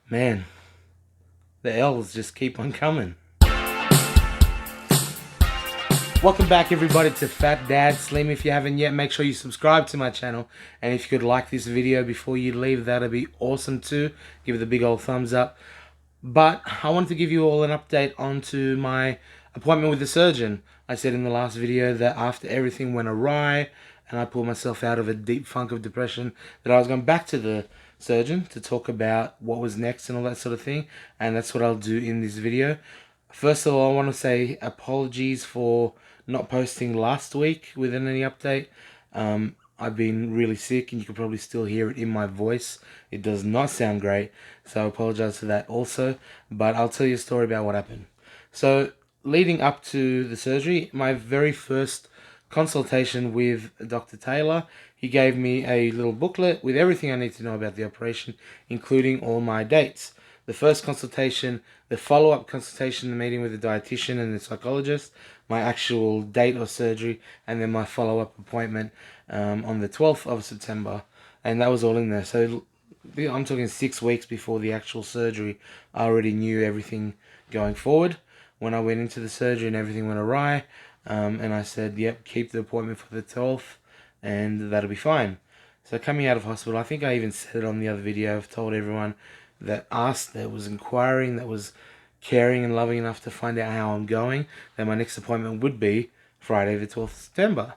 Man, the L's just keep on coming. Welcome back everybody to Fat Dad Slim. If you haven't yet, make sure you subscribe to my channel. And if you could like this video before you leave, that'd be awesome too. Give it a big old thumbs up. But I wanted to give you all an update onto my appointment with the surgeon. I said in the last video that after everything went awry and I pulled myself out of a deep funk of depression, that I was going back to the surgeon to talk about what was next and all that sort of thing. And that's what I'll do in this video. First of all, I want to say apologies for not posting last week with any update. I've been really sick and you can probably still hear it in my voice. It does not sound great, so I apologize for that also. But I'll tell you a story about what happened. So leading up to the surgery, my very first consultation with Dr. Taylor, he gave me a little booklet with everything I need to know about the operation, including all my dates. The first consultation, the follow-up consultation, the meeting with the dietitian and the psychologist, my actual date of surgery, and then my follow-up appointment on the 12th of September. And that was all in there. So I'm talking 6 weeks before the actual surgery. I already knew everything going forward. When I went into the surgery and everything went awry, and I said, yep, keep the appointment for the 12th, and that'll be fine. So coming out of hospital, I think I even said it on the other video, I've told everyone that asked, that was inquiring, that was caring and loving enough to find out how I'm going, that my next appointment would be Friday the 12th of September.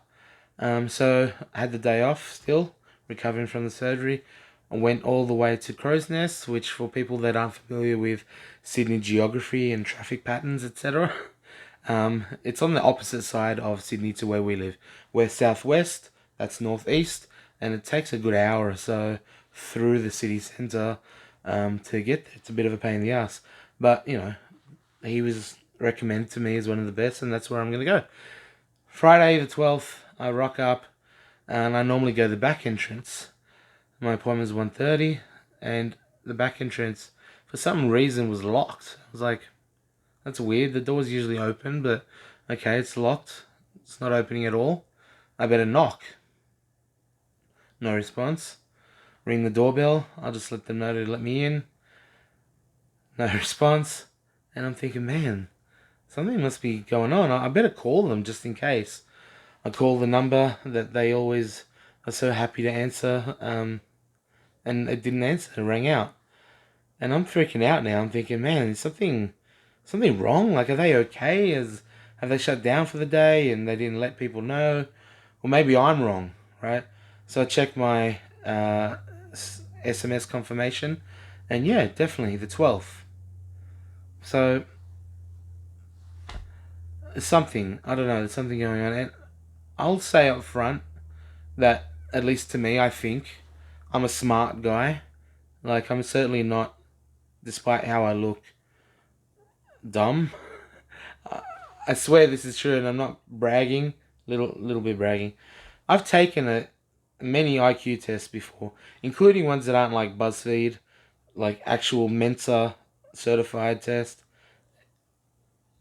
So I had the day off still, recovering from the surgery. I went all the way to Crowsnest, which for people that aren't familiar with Sydney geography and traffic patterns, etc., it's on the opposite side of Sydney to where we live. We're southwest, that's northeast, and it takes a good hour or so through the city centre to get there. It's a bit of a pain in the ass, but you know, he was recommended to me as one of the best, and that's where I'm going to go. Friday the 12th, I rock up, and I normally go to the back entrance. My appointment was 1:30, and the back entrance, for some reason, was locked. I was like, that's weird. The door's usually open, but okay, it's locked. It's not opening at all. I better knock. No response. Ring the doorbell. I'll just let them know to let me in. No response. And I'm thinking, man, something must be going on. I better call them just in case. I call the number that they always are so happy to answer, and it didn't answer. It rang out. And I'm freaking out now. I'm thinking, man, is something wrong? Like, are they okay? Have they shut down for the day and they didn't let people know? Or maybe I'm wrong, right? So I checked my SMS confirmation, and yeah, definitely the 12th. So something, I don't know, there's something going on. And I'll say up front that, at least to me, I think I'm a smart guy. Like, I'm certainly not, despite how I look, dumb. I swear this is true, and I'm not bragging. Little bit bragging. I've taken many IQ tests before, including ones that aren't like BuzzFeed, like actual Mensa certified test.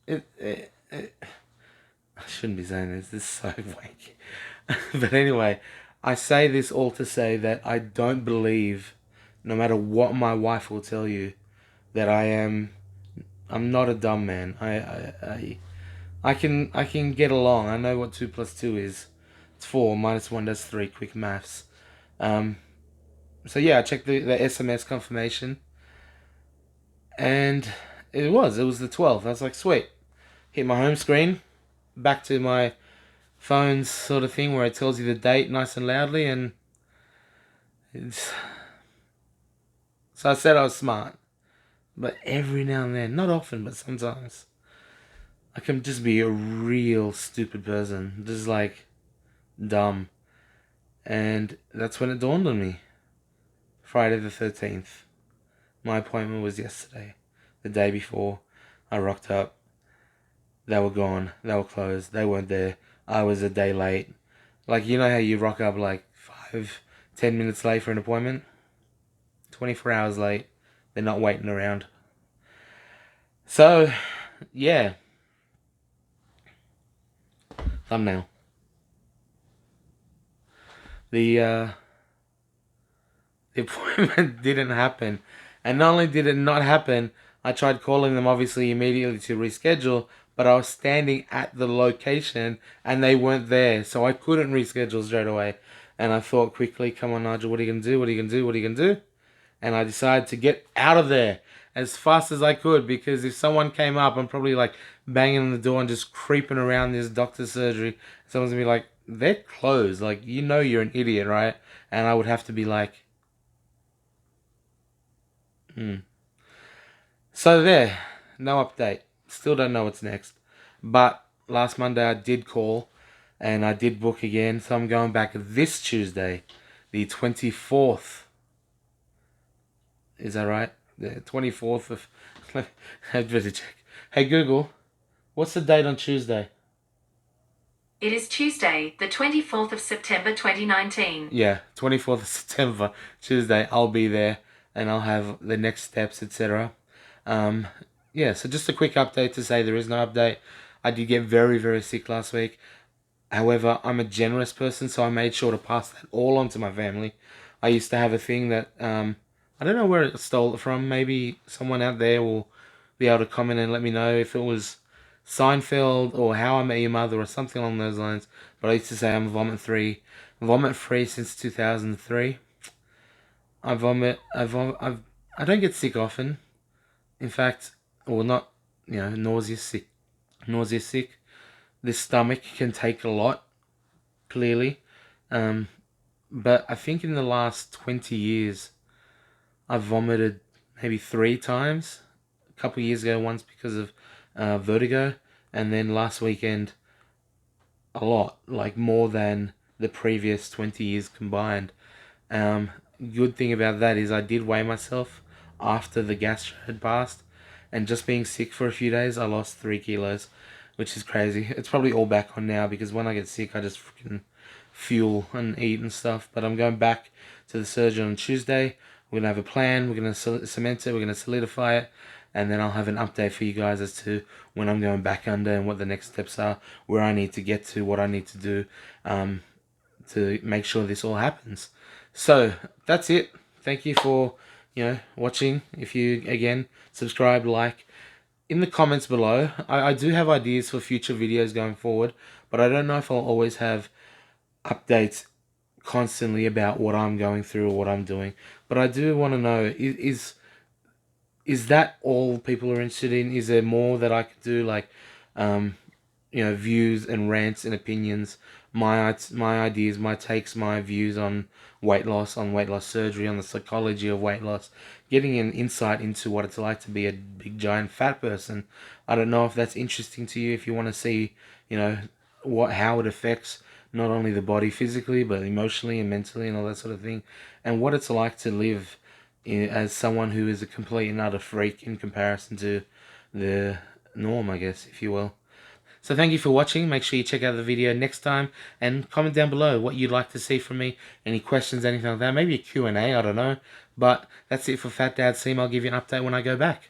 I shouldn't be saying this. This is so wacky. But anyway, I say this all to say that I don't believe, no matter what my wife will tell you, that I'm not a dumb man. I can get along. I know what 2 plus 2 is. It's 4. Minus 1 does 3. Quick maths. So yeah, I checked the SMS confirmation, and it was the 12th. I was like, sweet. Hit my home screen, back to my phone's sort of thing where it tells you the date nice and loudly, and it's... So I said I was smart, but every now and then, not often, but sometimes, I can just be a real stupid person, just like dumb. And that's when it dawned on me. Friday the 13th. My appointment was yesterday. The day before, I rocked up. They were gone. They were closed. They weren't there. I was a day late. Like, you know how you rock up like 5-10 minutes late for an appointment? 24 hours late. They're not waiting around. So, yeah. Thumbnail. The appointment didn't happen And not only did it not happen, I tried calling them obviously immediately to reschedule, but I was standing at the location and they weren't there, so I couldn't reschedule straight away. And I thought quickly, come on, Nigel, what are you going to do? What are you going to do? What are you going to do? And I decided to get out of there as fast as I could, because if someone came up, I'm probably like banging on the door and just creeping around this doctor's surgery. Someone's gonna be like, they're closed. Like, you know you're an idiot, right? And I would have to be like, So there, no update. Still don't know what's next. But last Monday I did call and I did book again. So I'm going back this Tuesday, the 24th. Is that right? The 24th of... I better check. Hey Google, what's the date on Tuesday? It is Tuesday, the 24th of September 2019. Yeah, 24th of September, Tuesday. I'll be there and I'll have the next steps, etc. Yeah, so just a quick update to say there is no update. I did get very, very sick last week. However, I'm a generous person, so I made sure to pass that all on to my family. I used to have a thing that, I don't know where it stole it from. Maybe someone out there will be able to comment and let me know if it was Seinfeld or How I Met Your Mother or something along those lines. But I used to say I'm vomit free since 2003. I don't get sick often. In fact, or not, nausea sick. The stomach can take a lot, clearly. But I think in the last 20 years, I've vomited maybe 3 times. A couple of years ago, once because of vertigo, and then last weekend, a lot, like more than the previous 20 years combined. Good thing about that is I did weigh myself after the gastro had passed, and just being sick for a few days, I lost 3 kilos, which is crazy. It's probably all back on now because when I get sick, I just freaking fuel and eat and stuff. But I'm going back to the surgeon on Tuesday. We're gonna have a plan. We're gonna cement it. We're gonna solidify it, and then I'll have an update for you guys as to when I'm going back under and what the next steps are, where I need to get to, what I need to do, to make sure this all happens. So that's it. Thank you for watching. If you again subscribe, like, in the comments below, I do have ideas for future videos going forward, but I don't know if I'll always have updates constantly about what I'm going through or what I'm doing. But I do want to know, is that all people are interested in? Is there more that I could do, like views and rants and opinions, my ideas, my takes, my views on weight loss surgery, on the psychology of weight loss, getting an insight into what it's like to be a big giant fat person. I don't know if that's interesting to you, if you want to see, how it affects not only the body physically, but emotionally and mentally and all that sort of thing, and what it's like to live as someone who is a complete and utter freak in comparison to the norm, I guess, if you will. So thank you for watching. Make sure you check out the video next time and comment down below what you'd like to see from me. Any questions, anything like that. Maybe a Q&A, I don't know. But that's it for Fat Dad Seam. I'll give you an update when I go back.